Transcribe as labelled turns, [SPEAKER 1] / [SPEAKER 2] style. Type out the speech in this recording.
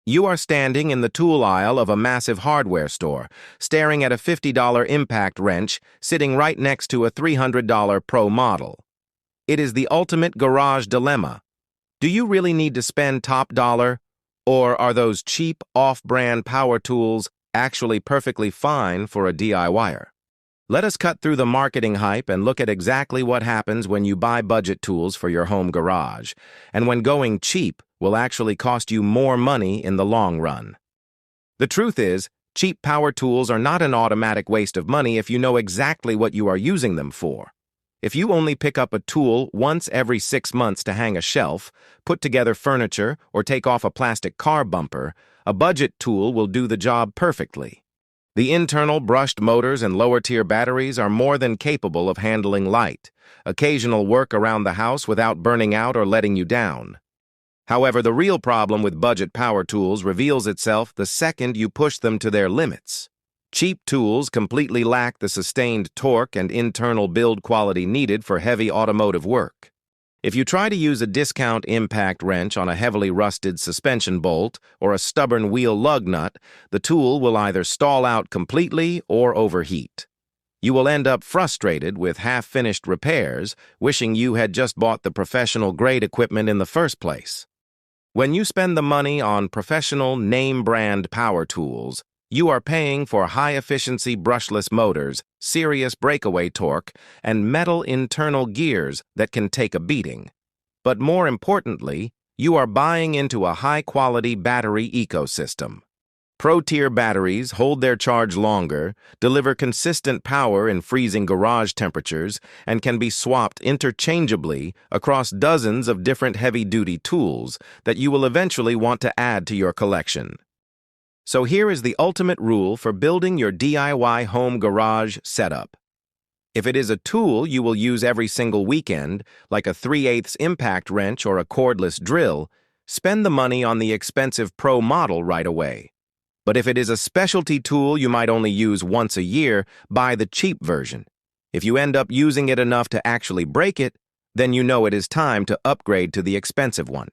[SPEAKER 1] You are standing in the tool aisle of a massive hardware store, staring at a $50 impact wrench sitting right next to a $300 Pro model. It is the ultimate garage dilemma. Do you really need to spend top dollar, or are those cheap, off-brand power tools actually perfectly fine for a DIYer? Let us cut through the marketing hype and look at exactly what happens when you buy budget tools for your home garage, and when going cheap will actually cost you more money in the long run. The truth is, cheap power tools are not an automatic waste of money if you know exactly what you are using them for. If you only pick up a tool once every 6 months to hang a shelf, put together furniture, or take off a plastic car bumper, a budget tool will do the job perfectly. The internal brushed motors and lower-tier batteries are more than capable of handling light, occasional work around the house without burning out or letting you down. However, the real problem with budget power tools reveals itself the second you push them to their limits. Cheap tools completely lack the sustained torque and internal build quality needed for heavy automotive work. If you try to use a discount impact wrench on a heavily rusted suspension bolt or a stubborn wheel lug nut, the tool will either stall out completely or overheat. You will end up frustrated with half-finished repairs, wishing you had just bought the professional-grade equipment in the first place. When you spend the money on professional name-brand power tools, you are paying for high-efficiency brushless motors, serious breakaway torque, and metal internal gears that can take a beating. But more importantly, you are buying into a high-quality battery ecosystem. Pro-tier batteries hold their charge longer, deliver consistent power in freezing garage temperatures, and can be swapped interchangeably across dozens of different heavy-duty tools that you will eventually want to add to your collection. So here is the ultimate rule for building your DIY home garage setup. If it is a tool you will use every single weekend, like a 3/8 impact wrench or a cordless drill, spend the money on the expensive Pro model right away. But if it is a specialty tool you might only use once a year, buy the cheap version. If you end up using it enough to actually break it, then you know it is time to upgrade to the expensive one.